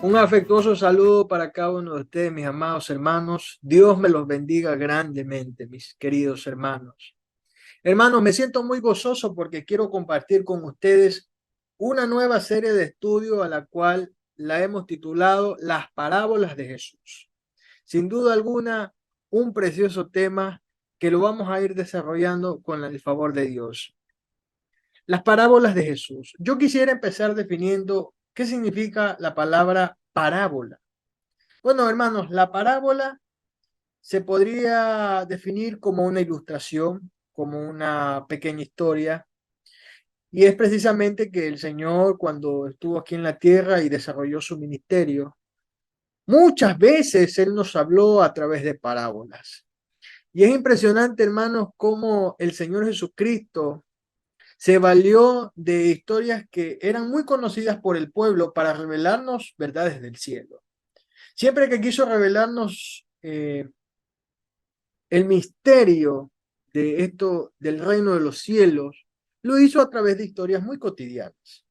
Un afectuoso saludo para cada uno de ustedes, mis amados hermanos. Dios me los bendiga grandemente, mis queridos hermanos. Hermanos, me siento muy gozoso porque quiero compartir con ustedes una nueva serie de estudio a la cual la hemos titulado Las parábolas de Jesús. Sin duda alguna, un precioso tema que lo vamos a ir desarrollando con el favor de Dios. Las parábolas de Jesús. Yo quisiera empezar definiendo qué significa la palabra parábola. Bueno, hermanos, la parábola se podría definir como una ilustración, como una pequeña historia, y es precisamente que el Señor, cuando estuvo aquí en la tierra y desarrolló su ministerio, muchas veces Él nos habló a través de parábolas. Y es impresionante, hermanos, cómo el Señor Jesucristo se valió de historias que eran muy conocidas por el pueblo para revelarnos verdades del cielo. Siempre que quiso revelarnos el misterio de esto del reino de los cielos, lo hizo a través de historias muy cotidianas,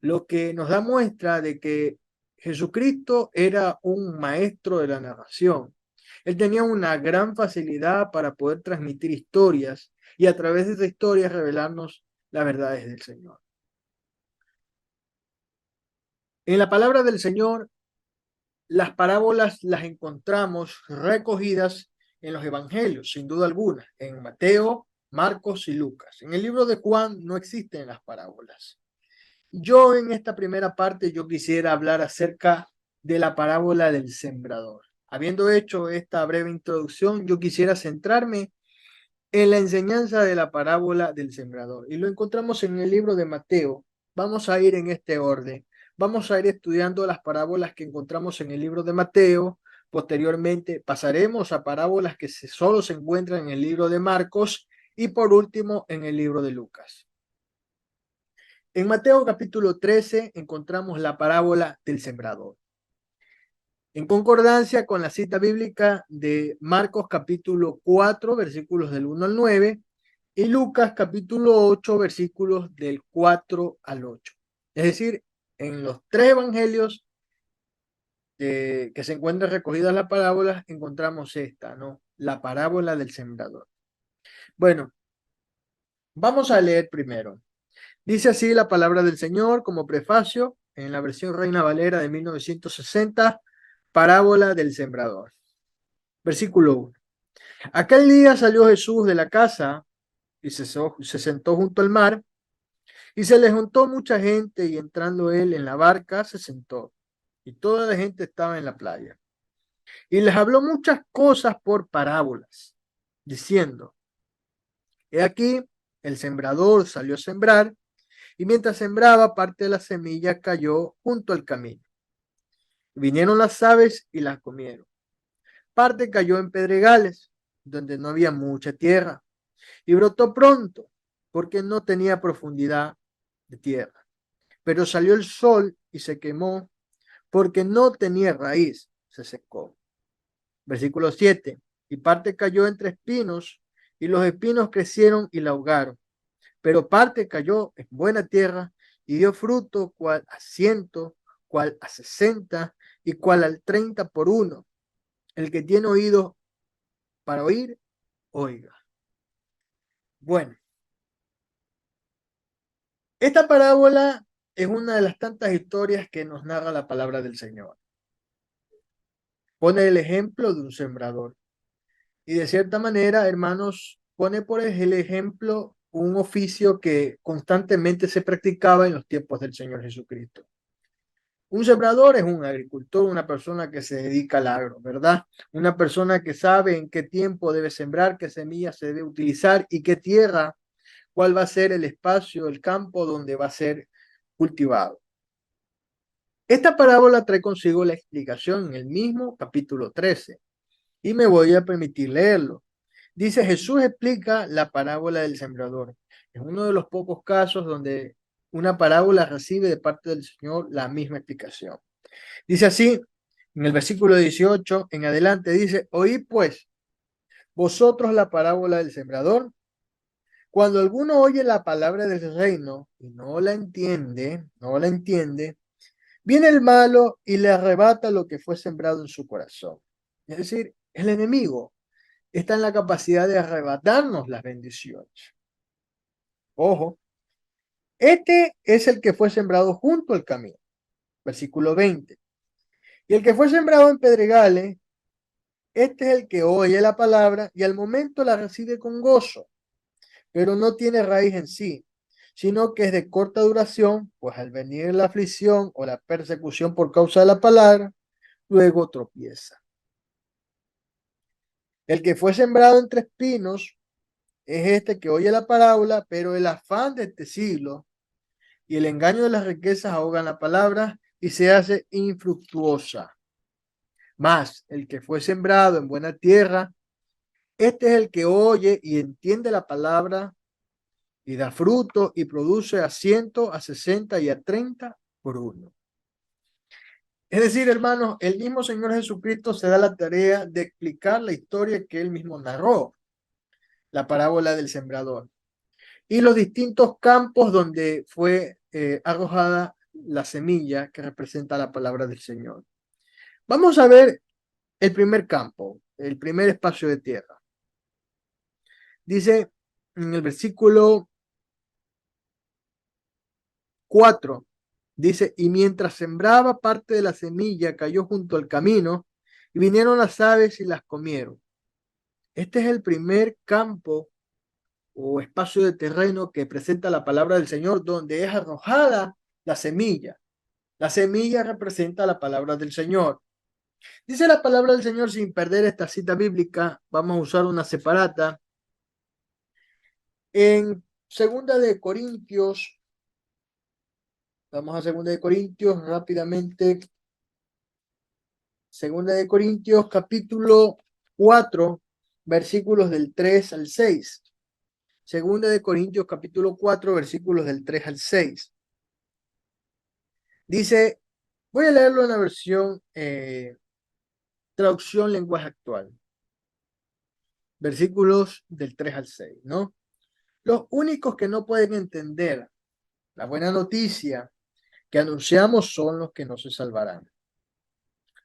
lo que nos da muestra de que Jesucristo era un maestro de la narración. Él tenía una gran facilidad para poder transmitir historias y a través de esas historias revelarnos las verdades del Señor. En la palabra del Señor, las parábolas las encontramos recogidas en los evangelios, sin duda alguna, en Mateo, Marcos y Lucas. En el libro de Juan no existen las parábolas. Yo en esta primera parte yo quisiera hablar acerca de la parábola del sembrador. Habiendo hecho esta breve introducción, yo quisiera centrarme en la enseñanza de la parábola del sembrador. Y lo encontramos en el libro de Mateo. Vamos a ir en este orden. Vamos a ir estudiando las parábolas que encontramos en el libro de Mateo. Posteriormente pasaremos a parábolas que solo se encuentran en el libro de Marcos y por último en el libro de Lucas. En Mateo capítulo 13 encontramos la parábola del sembrador. En concordancia con la cita bíblica de Marcos capítulo 4 versículos del 1 al 9 y Lucas capítulo 8 versículos del 4 al 8. Es decir, en los tres evangelios que se encuentran recogidas las parábolas, encontramos esta, ¿no? La parábola del sembrador. Bueno, vamos a leer primero. Dice así la palabra del Señor como prefacio en la versión Reina Valera de 1960, parábola del sembrador. Versículo 1. Aquel día salió Jesús de la casa y se sentó junto al mar, y se le juntó mucha gente, y entrando él en la barca se sentó, y toda la gente estaba en la playa. Y les habló muchas cosas por parábolas, diciendo: He aquí, el sembrador salió a sembrar, y mientras sembraba, parte de la semilla cayó junto al camino. Vinieron las aves y las comieron. Parte cayó en pedregales, donde no había mucha tierra, y brotó pronto, porque no tenía profundidad de tierra. Pero salió el sol y se quemó, porque no tenía raíz, se secó. Versículo 7. Y parte cayó entre espinos, y los espinos crecieron y la ahogaron. Pero parte cayó en buena tierra, y dio fruto, cual a 100, cual a 60, y cual al 30 por uno. El que tiene oído para oír, oiga. Bueno, esta parábola es una de las tantas historias que nos narra la palabra del Señor. Pone el ejemplo de un sembrador. Y de cierta manera, hermanos, pone por el ejemplo un oficio que constantemente se practicaba en los tiempos del Señor Jesucristo. Un sembrador es un agricultor, una persona que se dedica al agro, ¿verdad? Una persona que sabe en qué tiempo debe sembrar, qué semillas se debe utilizar y qué tierra, cuál va a ser el espacio, el campo donde va a ser cultivado. Esta parábola trae consigo la explicación en el mismo capítulo 13 y me voy a permitir leerlo. Dice, Jesús explica la parábola del sembrador. Es uno de los pocos casos donde una parábola recibe de parte del Señor la misma explicación. Dice así, en el versículo 18 en adelante, dice, oíd pues vosotros la parábola del sembrador. Cuando alguno oye la palabra del reino y no la entiende, viene el malo y le arrebata lo que fue sembrado en su corazón. Es decir, el enemigo está en la capacidad de arrebatarnos las bendiciones. Ojo, este es el que fue sembrado junto al camino. Versículo 20. Y el que fue sembrado en pedregales, este es el que oye la palabra y al momento la recibe con gozo, pero no tiene raíz en sí, sino que es de corta duración, pues al venir la aflicción o la persecución por causa de la palabra, luego tropieza. El que fue sembrado entre espinos es este que oye la parábola, pero el afán de este siglo y el engaño de las riquezas ahogan la palabra y se hace infructuosa. Mas el que fue sembrado en buena tierra, este es el que oye y entiende la palabra y da fruto y produce a 100, a 60 y a 30 por uno. Es decir, hermanos, el mismo Señor Jesucristo se da la tarea de explicar la historia que él mismo narró, la parábola del sembrador, y los distintos campos donde fue arrojada la semilla que representa la palabra del Señor. Vamos a ver el primer campo, el primer espacio de tierra. Dice en el versículo 4, dice, y mientras sembraba, parte de la semilla cayó junto al camino y vinieron las aves y las comieron. Este es el primer campo o espacio de terreno que presenta la palabra del Señor, donde es arrojada la semilla. La semilla representa la palabra del Señor. Dice la palabra del Señor, sin perder esta cita bíblica, vamos a usar una separata. En segunda de Corintios, vamos a segunda de Corintios rápidamente. Segunda de Corintios, capítulo 4, versículos del 3 al 6. Segunda de Corintios, capítulo 4, versículos del 3 al 6. Dice, voy a leerlo en la versión traducción lenguaje actual. Versículos del 3 al 6, ¿no? Los únicos que no pueden entender la buena noticia que anunciamos son los que no se salvarán.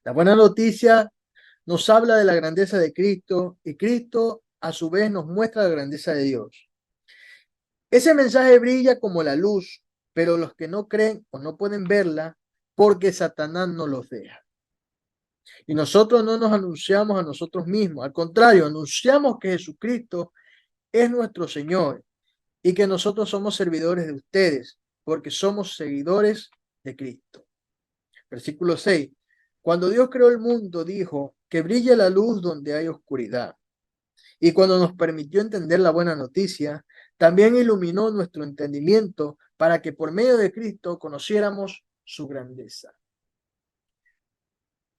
La buena noticia nos habla de la grandeza de Cristo y Cristo a su vez nos muestra la grandeza de Dios. Ese mensaje brilla como la luz, pero los que no creen o no pueden verla porque Satanás no los deja. Y nosotros no nos anunciamos a nosotros mismos, al contrario, anunciamos que Jesucristo es nuestro Señor y que nosotros somos servidores de ustedes porque somos seguidores de Cristo. Versículo 6. Cuando Dios creó el mundo, dijo que brille la luz donde hay oscuridad. Y cuando nos permitió entender la buena noticia, también iluminó nuestro entendimiento para que por medio de Cristo conociéramos su grandeza.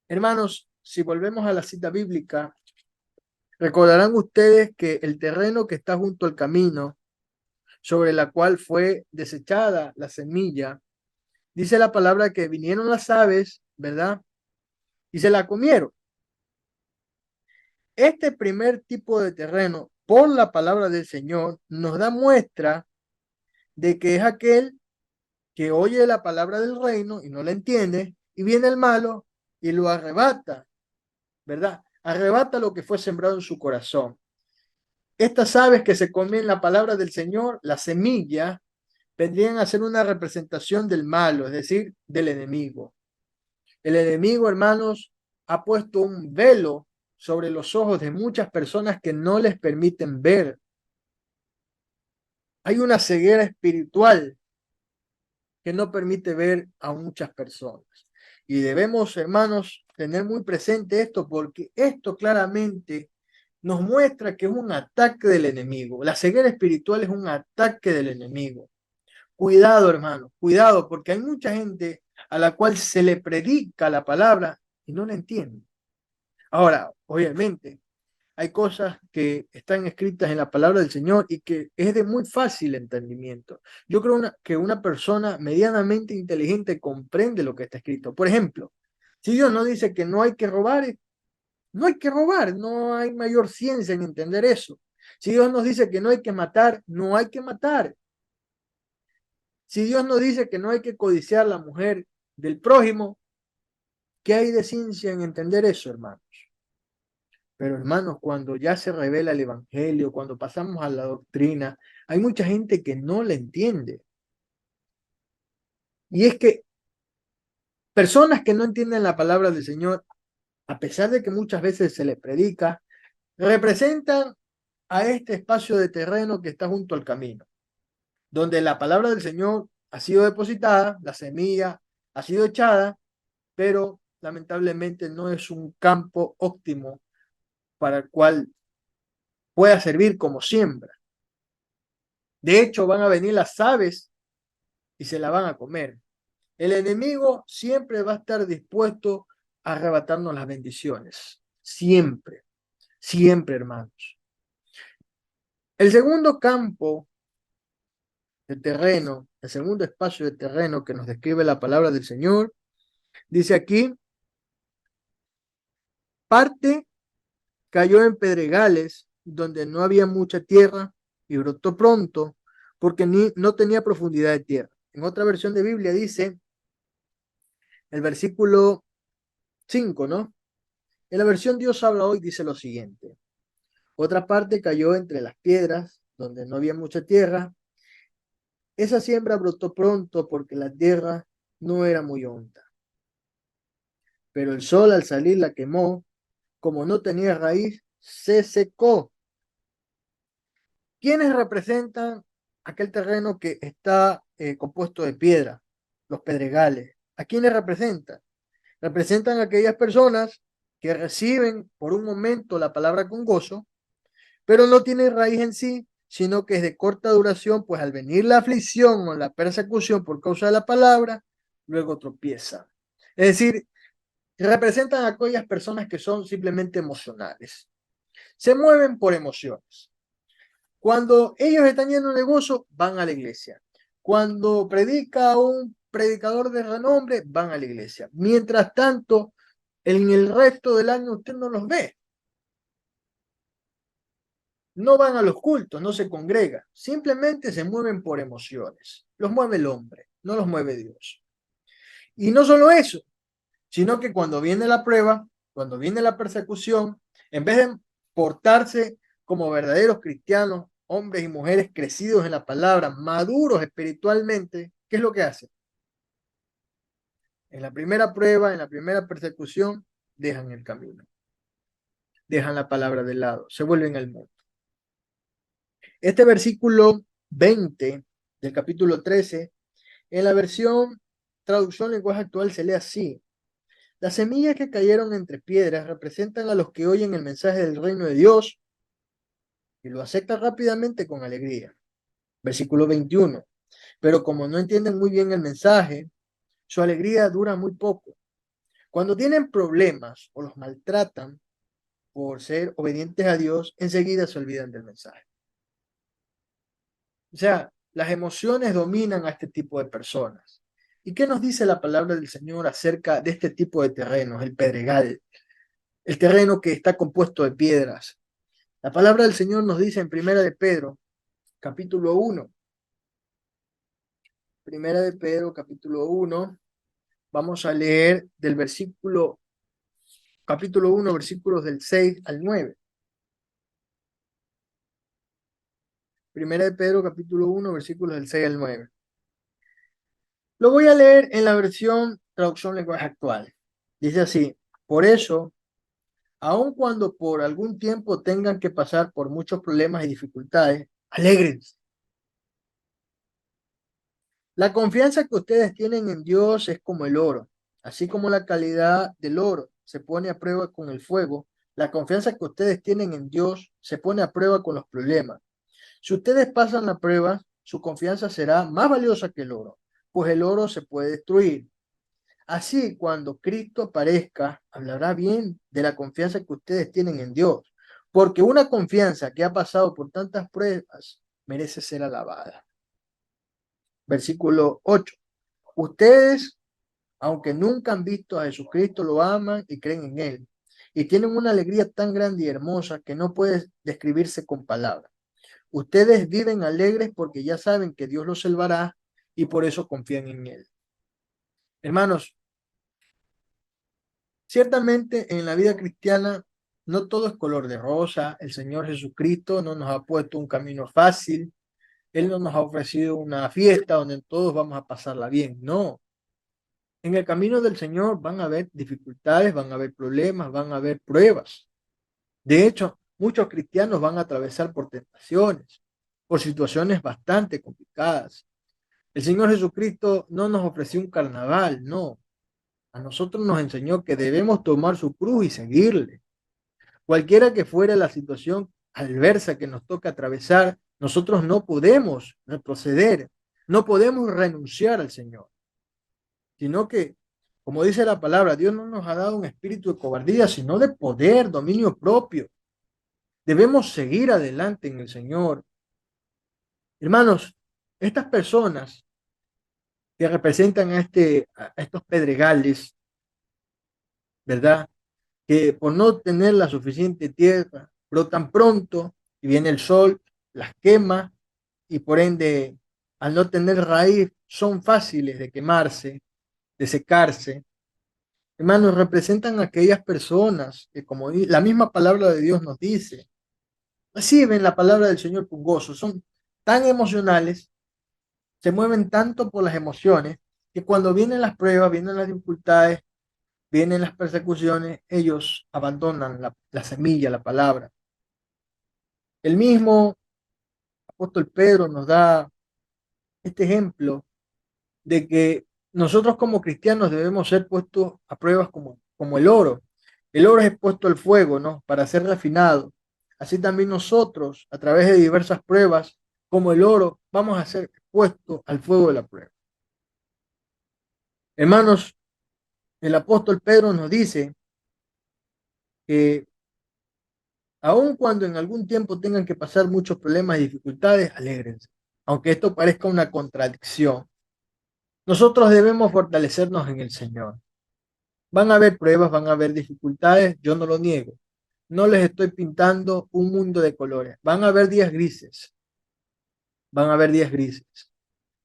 Hermanos, si volvemos a la cita bíblica, recordarán ustedes que el terreno que está junto al camino, sobre la cual fue desechada la semilla, dice la palabra que vinieron las aves, ¿verdad? Y se la comieron. Este primer tipo de terreno, por la palabra del Señor, nos da muestra de que es aquel que oye la palabra del reino y no la entiende, y viene el malo y lo arrebata, ¿verdad? Arrebata lo que fue sembrado en su corazón. Estas aves que se comen la palabra del Señor, la semilla, vendrían a ser una representación del malo, es decir, del enemigo. El enemigo, hermanos, ha puesto un velo sobre los ojos de muchas personas que no les permiten ver. Hay una ceguera espiritual que no permite ver a muchas personas. Y debemos, hermanos, tener muy presente esto, porque esto claramente nos muestra que es un ataque del enemigo. La ceguera espiritual es un ataque del enemigo. Cuidado, hermano, cuidado, porque hay mucha gente a la cual se le predica la palabra y no la entiende. Ahora, obviamente, hay cosas que están escritas en la palabra del Señor y que es de muy fácil entendimiento. Yo creo que una persona medianamente inteligente comprende lo que está escrito. Por ejemplo, si Dios no dice que no hay que robar, no hay que robar, no hay mayor ciencia en entender eso. Si Dios nos dice que no hay que matar, no hay que matar. Si Dios nos dice que no hay que codiciar la mujer del prójimo, ¿qué hay de ciencia en entender eso, hermanos? Pero hermanos, cuando ya se revela el evangelio, cuando pasamos a la doctrina, hay mucha gente que no la entiende. Y es que personas que no entienden la palabra del Señor, a pesar de que muchas veces se les predica, representan a este espacio de terreno que está junto al camino, donde la palabra del Señor ha sido depositada, la semilla ha sido echada, pero lamentablemente no es un campo óptimo para el cual pueda servir como siembra. De hecho, van a venir las aves y se la van a comer. El enemigo siempre va a estar dispuesto a arrebatarnos las bendiciones. Siempre, siempre, hermanos. El segundo campo de terreno, el segundo espacio de terreno que nos describe la palabra del Señor, dice aquí, parte cayó en pedregales donde no había mucha tierra y brotó pronto porque no tenía profundidad de tierra. En otra versión de Biblia dice, el versículo 5, ¿no? En la versión Dios habla hoy dice lo siguiente. Otra parte cayó entre las piedras donde no había mucha tierra. Esa siembra brotó pronto porque la tierra no era muy honda. Pero el sol al salir la quemó. Como no tenía raíz, se secó. ¿Quiénes representan aquel terreno que está compuesto de piedra? Los pedregales. ¿A quiénes representan? Representan a aquellas personas que reciben por un momento la palabra con gozo, pero no tiene raíz en sí, sino que es de corta duración, pues al venir la aflicción o la persecución por causa de la palabra, luego tropieza. Es decir, representan a aquellas personas que son simplemente emocionales. Se mueven por emociones. Cuando ellos están llenos de gozo, van a la iglesia. Cuando predica un predicador de renombre, van a la iglesia. Mientras tanto, en el resto del año usted no los ve. No van a los cultos, no se congregan, simplemente se mueven por emociones. Los mueve el hombre, no los mueve Dios. Y no solo eso, sino que cuando viene la prueba, cuando viene la persecución, en vez de portarse como verdaderos cristianos, hombres y mujeres crecidos en la palabra, maduros espiritualmente, ¿qué es lo que hacen? En la primera prueba, en la primera persecución, dejan el camino, dejan la palabra de lado, se vuelven al mundo. Este versículo 20 del capítulo 13, en la versión traducción lenguaje actual se lee así. Las semillas que cayeron entre piedras representan a los que oyen el mensaje del reino de Dios y lo aceptan rápidamente con alegría. Versículo 21. Pero como no entienden muy bien el mensaje, su alegría dura muy poco. Cuando tienen problemas o los maltratan por ser obedientes a Dios, enseguida se olvidan del mensaje. O sea, las emociones dominan a este tipo de personas. ¿Y qué nos dice la palabra del Señor acerca de este tipo de terrenos, el pedregal, el terreno que está compuesto de piedras? La palabra del Señor nos dice en Primera de Pedro, capítulo 1. Primera de Pedro, capítulo 1. Vamos a leer del capítulo 1, versículos del 6 al 9. Primera de Pedro, capítulo 1, versículos del 6 al 9. Lo voy a leer en la versión traducción lenguaje actual. Dice así, por eso, aun cuando por algún tiempo tengan que pasar por muchos problemas y dificultades, alégrense. La confianza que ustedes tienen en Dios es como el oro. Así como la calidad del oro se pone a prueba con el fuego, la confianza que ustedes tienen en Dios se pone a prueba con los problemas. Si ustedes pasan la prueba, su confianza será más valiosa que el oro, pues el oro se puede destruir. Así, cuando Cristo aparezca, hablará bien de la confianza que ustedes tienen en Dios, porque una confianza que ha pasado por tantas pruebas merece ser alabada. Versículo 8. Ustedes, aunque nunca han visto a Jesucristo, lo aman y creen en Él, y tienen una alegría tan grande y hermosa que no puede describirse con palabras. Ustedes viven alegres porque ya saben que Dios los salvará y por eso confían en Él. Hermanos, ciertamente en la vida cristiana no todo es color de rosa. El Señor Jesucristo no nos ha puesto un camino fácil. Él no nos ha ofrecido una fiesta donde todos vamos a pasarla bien. No. En el camino del Señor van a haber dificultades, van a haber problemas, van a haber pruebas. De hecho, muchos cristianos van a atravesar por tentaciones, por situaciones bastante complicadas. El Señor Jesucristo no nos ofreció un carnaval, no. A nosotros nos enseñó que debemos tomar su cruz y seguirle. Cualquiera que fuera la situación adversa que nos toca atravesar, nosotros no podemos retroceder, no podemos renunciar al Señor, sino que, como dice la palabra, Dios no nos ha dado un espíritu de cobardía, sino de poder, dominio propio. Debemos seguir adelante en el Señor. Hermanos, estas personas que representan a estos pedregales, ¿verdad? Que por no tener la suficiente tierra, brotan pronto y viene el sol, las quema y por ende, al no tener raíz, son fáciles de quemarse, de secarse. Hermanos, representan a aquellas personas que, como la misma palabra de Dios nos dice, reciben la palabra del Señor con gozo, son tan emocionales, se mueven tanto por las emociones, que cuando vienen las pruebas, vienen las dificultades, vienen las persecuciones, ellos abandonan la semilla, la palabra. El mismo apóstol Pedro nos da este ejemplo de que nosotros como cristianos debemos ser puestos a pruebas como el oro. El oro es expuesto al fuego, ¿no? Para ser refinado. Así también nosotros, a través de diversas pruebas, como el oro, vamos a ser expuestos al fuego de la prueba. Hermanos, el apóstol Pedro nos dice que aun cuando en algún tiempo tengan que pasar muchos problemas y dificultades, alégrense. Aunque esto parezca una contradicción, nosotros debemos fortalecernos en el Señor. Van a haber pruebas, van a haber dificultades, yo no lo niego. No les estoy pintando un mundo de colores. Van a haber días grises, van a haber días grises.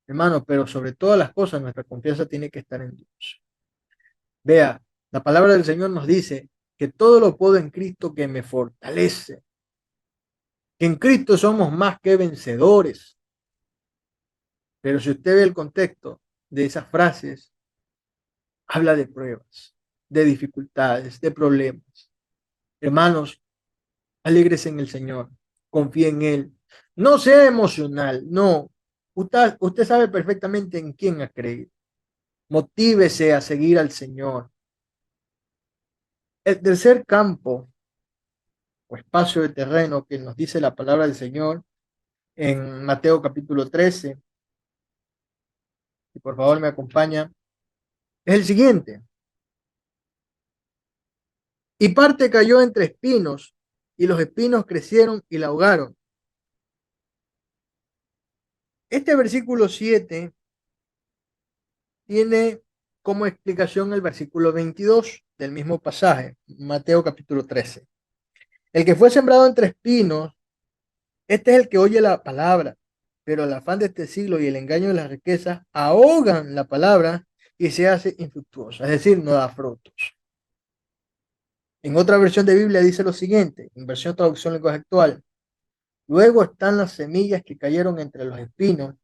Hermano, pero sobre todas las cosas nuestra confianza tiene que estar en Dios. Vea, la palabra del Señor nos dice que todo lo puedo en Cristo que me fortalece. Que en Cristo somos más que vencedores. Pero si usted ve el contexto de esas frases, habla de pruebas, de dificultades, de problemas. Hermanos, alégrese en el Señor, confíe en Él. No sea emocional, no. Usted sabe perfectamente en quién ha creído. Motívese a seguir al Señor. El tercer campo o espacio de terreno que nos dice la palabra del Señor en Mateo capítulo 13, y por favor me acompaña, es el siguiente. Y parte cayó entre espinos, y los espinos crecieron y la ahogaron. Este versículo 7 tiene como explicación el versículo 22 del mismo pasaje, Mateo capítulo 13. El que fue sembrado entre espinos, este es el que oye la palabra, pero el afán de este siglo y el engaño de las riquezas ahogan la palabra y se hace infructuosa, es decir, no da frutos. En otra versión de Biblia dice lo siguiente, en versión traducción lenguaje actual, luego están las semillas que cayeron entre los espinos.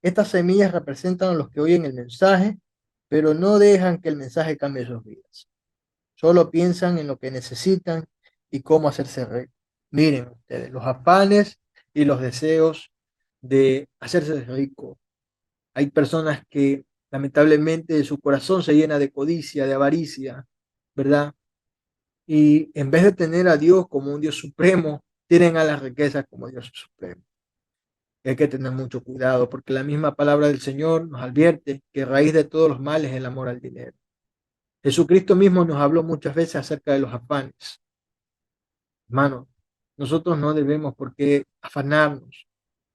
Estas semillas representan a los que oyen el mensaje, pero no dejan que el mensaje cambie sus vidas. Solo piensan en lo que necesitan y cómo hacerse ricos. Miren ustedes, los afanes y los deseos de hacerse rico. Hay personas que Lamentablemente su corazón se llena de codicia, de avaricia, ¿verdad? Y en vez de tener a Dios como un Dios supremo, tienen a las riquezas como Dios supremo. Hay que tener mucho cuidado porque la misma palabra del Señor nos advierte que raíz de todos los males es el amor al dinero. Jesucristo mismo nos habló muchas veces acerca de los afanes. Hermano, nosotros no debemos por qué afanarnos,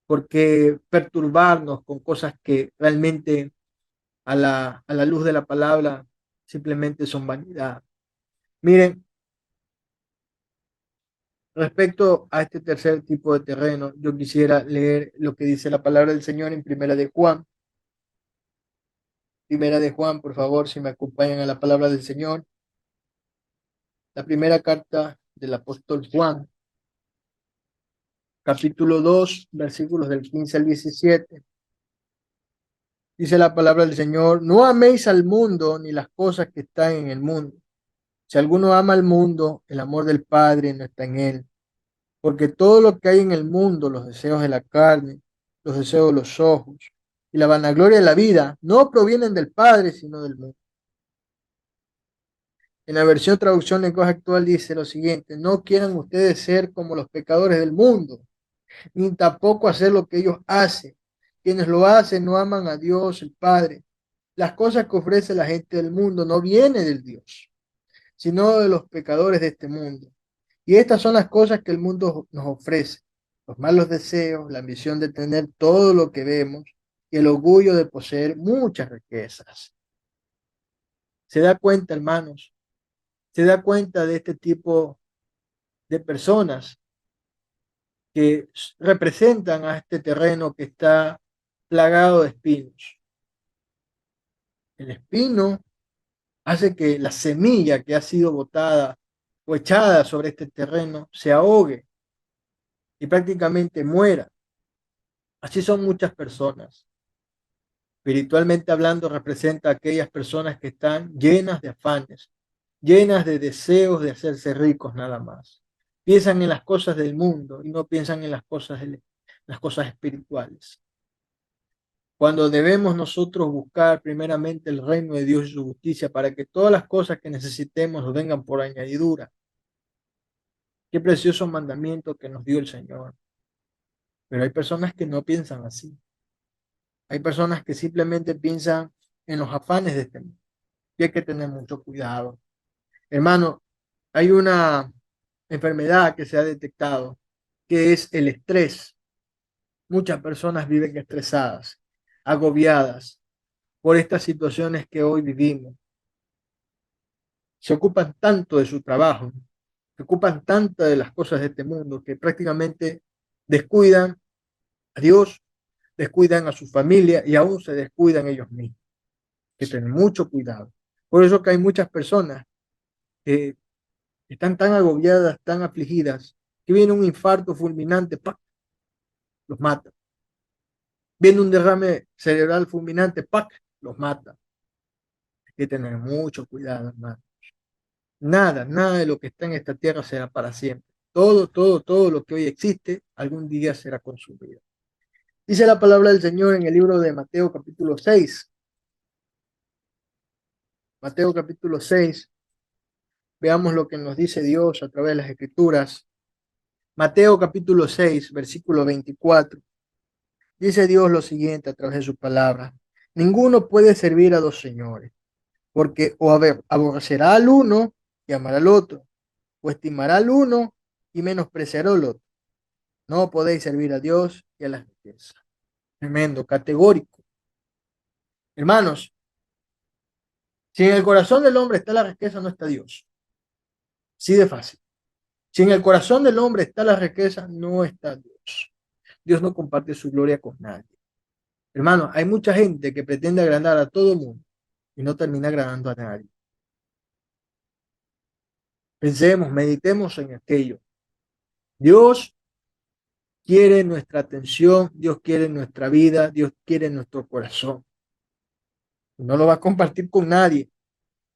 por qué perturbarnos con cosas que realmente a la luz de la palabra simplemente son vanidad. Miren, respecto a este tercer tipo de terreno, yo quisiera leer lo que dice la palabra del Señor en Primera de Juan. Primera de Juan, por favor, si me acompañan a la palabra del Señor. La primera carta del apóstol Juan, capítulo 2, versículos del 15 al 17. Dice la palabra del Señor: no améis al mundo ni las cosas que están en el mundo. Si alguno ama al mundo, el amor del Padre no está en él. Porque todo lo que hay en el mundo, los deseos de la carne, los deseos de los ojos y la vanagloria de la vida, no provienen del Padre, sino del mundo. En la versión traducción lenguaje actual dice lo siguiente: no quieran ustedes ser como los pecadores del mundo, ni tampoco hacer lo que ellos hacen. Quienes lo hacen no aman a Dios, el Padre. Las cosas que ofrece la gente del mundo no vienen del Dios, sino de los pecadores de este mundo. Y estas son las cosas que el mundo nos ofrece: los malos deseos, la ambición de tener todo lo que vemos y el orgullo de poseer muchas riquezas. ¿Se da cuenta, hermanos? ¿Se da cuenta de este tipo de personas que representan a este terreno que está plagado de espinos? El espino hace que la semilla que ha sido botada o echada sobre este terreno se ahogue y prácticamente muera. Así son muchas personas. Espiritualmente hablando, representa a aquellas personas que están llenas de afanes, llenas de deseos de hacerse ricos nada más. Piensan en las cosas del mundo y no piensan en las cosas espirituales. Cuando debemos nosotros buscar primeramente el reino de Dios y su justicia para que todas las cosas que necesitemos nos vengan por añadidura. Qué precioso mandamiento que nos dio el Señor. Pero hay personas que no piensan así. Hay personas que simplemente piensan en los afanes de este mundo. Y hay que tener mucho cuidado. Hermano, hay una enfermedad que se ha detectado, que es el estrés. Muchas personas viven estresadas, agobiadas por estas situaciones que hoy vivimos. Se ocupan tanto de su trabajo, se ocupan tanto de las cosas de este mundo que prácticamente descuidan a Dios, descuidan a su familia y aún se descuidan ellos mismos. Hay que tener mucho cuidado. Por eso que hay muchas personas que están tan agobiadas, tan afligidas, que viene un infarto fulminante, ¡pac!, los mata. Viene un derrame cerebral fulminante, ¡pac!, los mata. Hay que tener mucho cuidado, hermano. Nada, nada de lo que está en esta tierra será para siempre. Todo lo que hoy existe, algún día será consumido. Dice la palabra del Señor en el libro de Mateo capítulo 6. Mateo capítulo 6. Veamos lo que nos dice Dios a través de las Escrituras. Mateo capítulo 6, versículo 24. Dice Dios lo siguiente a través de su palabra: ninguno puede servir a dos señores, porque aborrecerá al uno y amará al otro, o estimará al uno y menospreciará al otro. No podéis servir a Dios y a la riqueza. Tremendo, categórico. Hermanos, si en el corazón del hombre está la riqueza, no está Dios. Sí de fácil. Si en el corazón del hombre está la riqueza, no está Dios. Dios no comparte su gloria con nadie. Hermano, hay mucha gente que pretende agradar a todo el mundo y no termina agradando a nadie. Pensemos, meditemos en aquello. Dios quiere nuestra atención, Dios quiere nuestra vida, Dios quiere nuestro corazón. No lo va a compartir con nadie.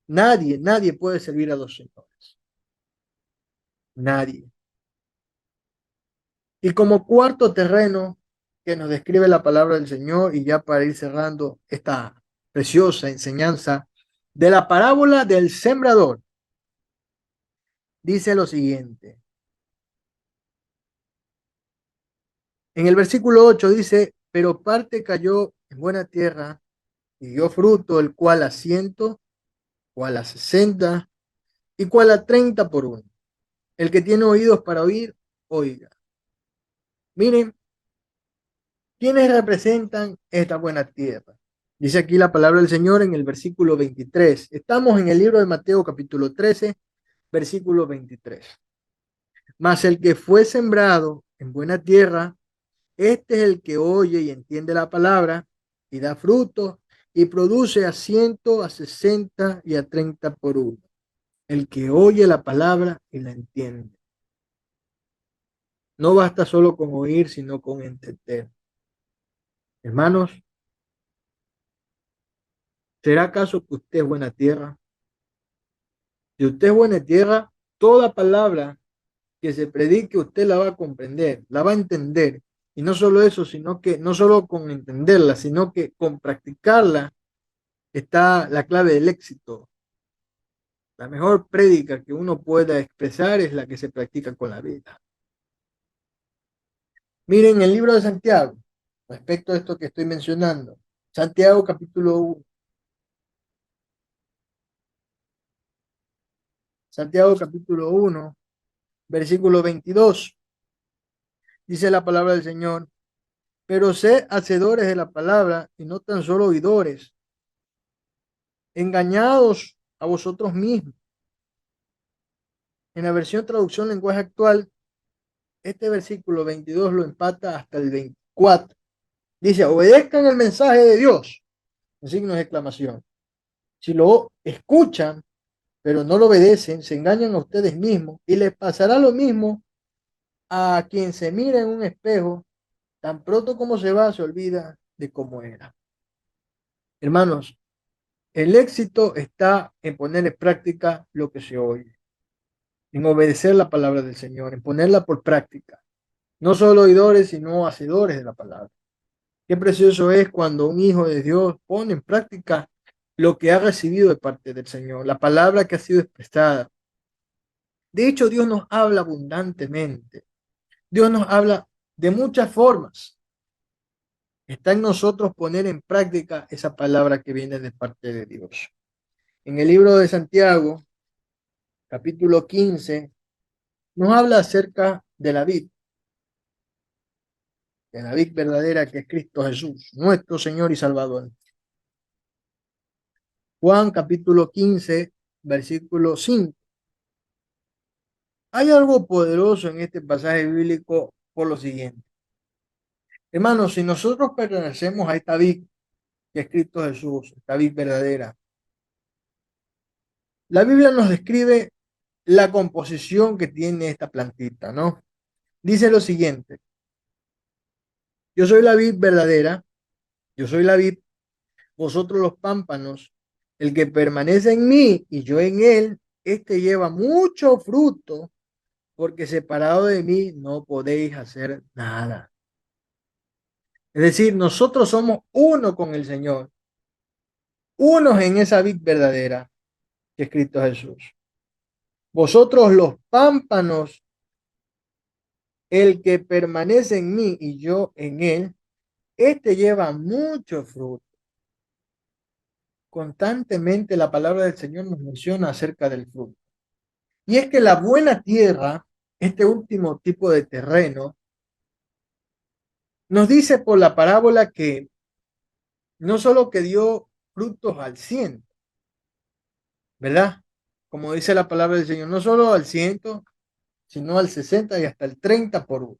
Nadie puede servir a dos señores. Nadie. Y como cuarto terreno que nos describe la palabra del Señor, y ya para ir cerrando preciosa enseñanza de la parábola del sembrador. Dice lo siguiente. En el versículo 8 dice, pero parte cayó en buena tierra y dio fruto, el cual a 100, cual a 60 y cual a 30 por uno. El que tiene oídos para oír, oiga. Miren, ¿quiénes representan esta buena tierra? Dice aquí la palabra del Señor en el versículo 23. Estamos en el libro de Mateo capítulo 13, versículo 23. Mas el que fue sembrado en buena tierra, este es el que oye y entiende la palabra y da fruto y produce a 100, a 60 y a 30 por uno. El que oye la palabra y la entiende. No basta solo con oír, sino con entender. Hermanos, ¿será acaso que usted es buena tierra? Si usted es buena tierra, toda palabra que se predique usted la va a comprender, la va a entender. Y no solo eso, sino que no solo con entenderla, sino que con practicarla está la clave del éxito. La mejor prédica que uno pueda expresar es la que se practica con la vida. Miren el libro de Santiago, respecto a esto que estoy mencionando. Santiago capítulo 1. Santiago capítulo 1, versículo 22. Dice la palabra del Señor, pero sé hacedores de la palabra y no tan solo oidores, engañados a vosotros mismos. En la versión traducción lenguaje actual, este versículo 22 lo empata hasta el 24. Dice, obedezcan el mensaje de Dios, en signo de exclamación. Si lo escuchan, pero no lo obedecen, se engañan a ustedes mismos y les pasará lo mismo a quien se mira en un espejo, tan pronto como se va, se olvida de cómo era. Hermanos, el éxito está en poner en práctica lo que se oye, en obedecer la palabra del Señor, en ponerla por práctica. No solo oidores, sino hacedores de la palabra. Qué precioso es cuando un hijo de Dios pone en práctica lo que ha recibido de parte del Señor, la palabra que ha sido expresada. De hecho, Dios nos habla abundantemente. Dios nos habla de muchas formas. Está en nosotros poner en práctica esa palabra que viene de parte de Dios. En el libro de Santiago, capítulo 15, nos habla acerca de la vid verdadera que es Cristo Jesús, nuestro Señor y Salvador. Juan capítulo 15, versículo 5. Hay algo poderoso en este pasaje bíblico por lo siguiente. Hermanos, si nosotros pertenecemos a esta vid que es Cristo Jesús, esta vid verdadera, la Biblia nos describe la composición que tiene esta plantita, ¿no? Dice lo siguiente, yo soy la vid verdadera, yo soy la vid, vosotros los pámpanos, el que permanece en mí y yo en él, este lleva mucho fruto, porque separado de mí no podéis hacer nada. Es decir, nosotros somos uno con el Señor, unos en esa vid verdadera que es Cristo Jesús. Vosotros los pámpanos, el que permanece en mí y yo en él, este lleva mucho fruto. Constantemente la palabra del Señor nos menciona acerca del fruto. Y es que la buena tierra, este último tipo de terreno, nos dice por la parábola que no solo que dio frutos al 100, ¿verdad? Como dice la palabra del Señor, no solo al 100, sino al 60 y hasta el 30 por uno.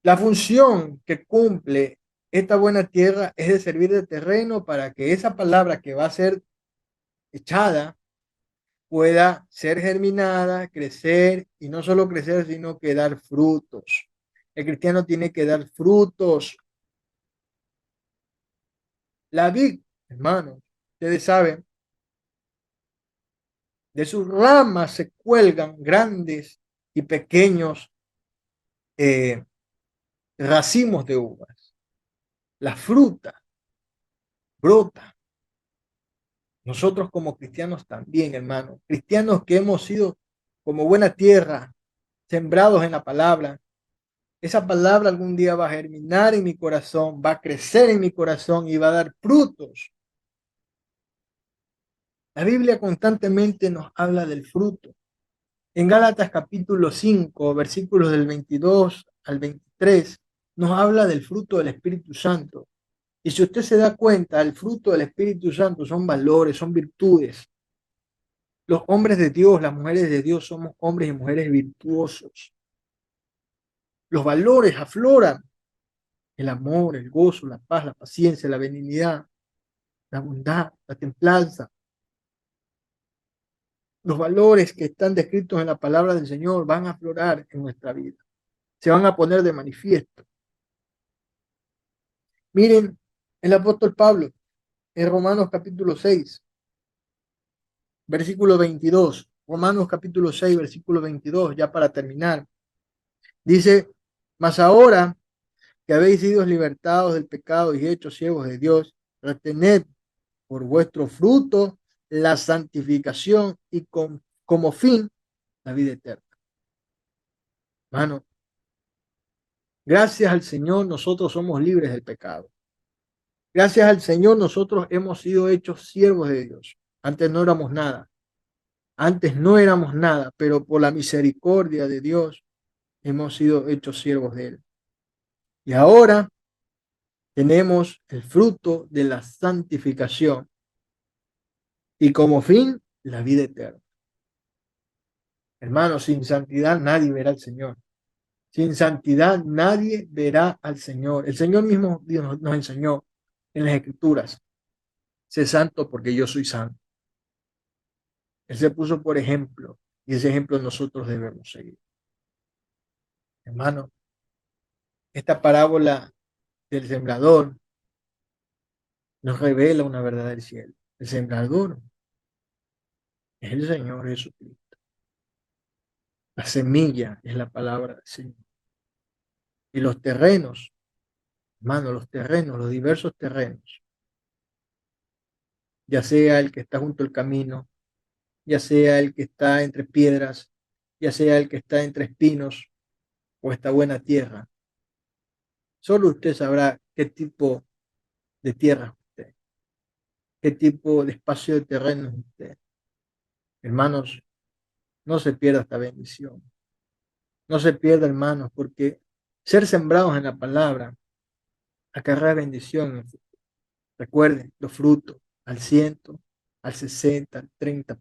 La función que cumple esta buena tierra es de servir de terreno para que esa palabra que va a ser echada pueda ser germinada, crecer y no solo crecer, sino que dar frutos. El cristiano tiene que dar frutos. La vid, hermanos, ustedes saben, de sus ramas se cuelgan grandes y pequeños racimos de uvas. La fruta. brota. Nosotros como cristianos también, hermano, cristianos que hemos sido como buena tierra, sembrados en la palabra. Esa palabra algún día va a germinar en mi corazón, va a crecer en mi corazón y va a dar frutos. La Biblia constantemente nos habla del fruto. En Gálatas capítulo 5, versículos del 22 al 23, nos habla del fruto del Espíritu Santo. Y si usted se da cuenta, el fruto del Espíritu Santo son valores, son virtudes. Los hombres de Dios, las mujeres de Dios, somos hombres y mujeres virtuosos. Los valores afloran: el amor, el gozo, la paz, la paciencia, la benignidad, la bondad, la templanza. Los valores que están descritos en la palabra del Señor van a aflorar en nuestra vida. Se van a poner de manifiesto. Miren, el apóstol Pablo, en Romanos capítulo 6, versículo 22. Romanos capítulo 6, versículo 22, ya para terminar. Dice: mas ahora que habéis sido libertados del pecado y hechos siervos de Dios, retened por vuestro fruto la santificación y como fin la vida eterna. Hermano, gracias al Señor nosotros somos libres del pecado. Gracias al Señor nosotros hemos sido hechos siervos de Dios. Antes no éramos nada. Antes no éramos nada, pero por la misericordia de Dios hemos sido hechos siervos de Él. Y ahora tenemos el fruto de la santificación y como fin la vida eterna. Hermanos, sin santidad nadie verá al Señor. Sin santidad nadie verá al Señor. El Señor mismo nos enseñó en las Escrituras: sé santo porque yo soy santo. Él se puso por ejemplo y ese ejemplo nosotros debemos seguir. Hermano, esta parábola del sembrador nos revela una verdad del cielo. El sembrador es el Señor Jesucristo. La semilla es la palabra del Señor. Y los terrenos, hermano, los terrenos, los diversos terrenos, ya sea el que está junto al camino, ya sea el que está entre piedras, ya sea el que está entre espinos o esta buena tierra. Solo usted sabrá qué tipo de tierra es usted, qué tipo de espacio de terreno es usted. Hermanos, no se pierda esta bendición. No se pierda, hermanos, porque ser sembrados en la palabra acarrea bendición. Recuerden los frutos al 100, al 60, al 30.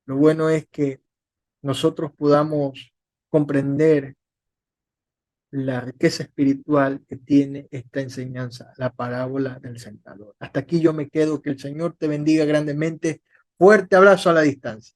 Lo bueno es que nosotros podamos comprender la riqueza espiritual que tiene esta enseñanza, la parábola del sembrador. Hasta aquí yo me quedo. Que el Señor te bendiga grandemente. Fuerte abrazo a la distancia.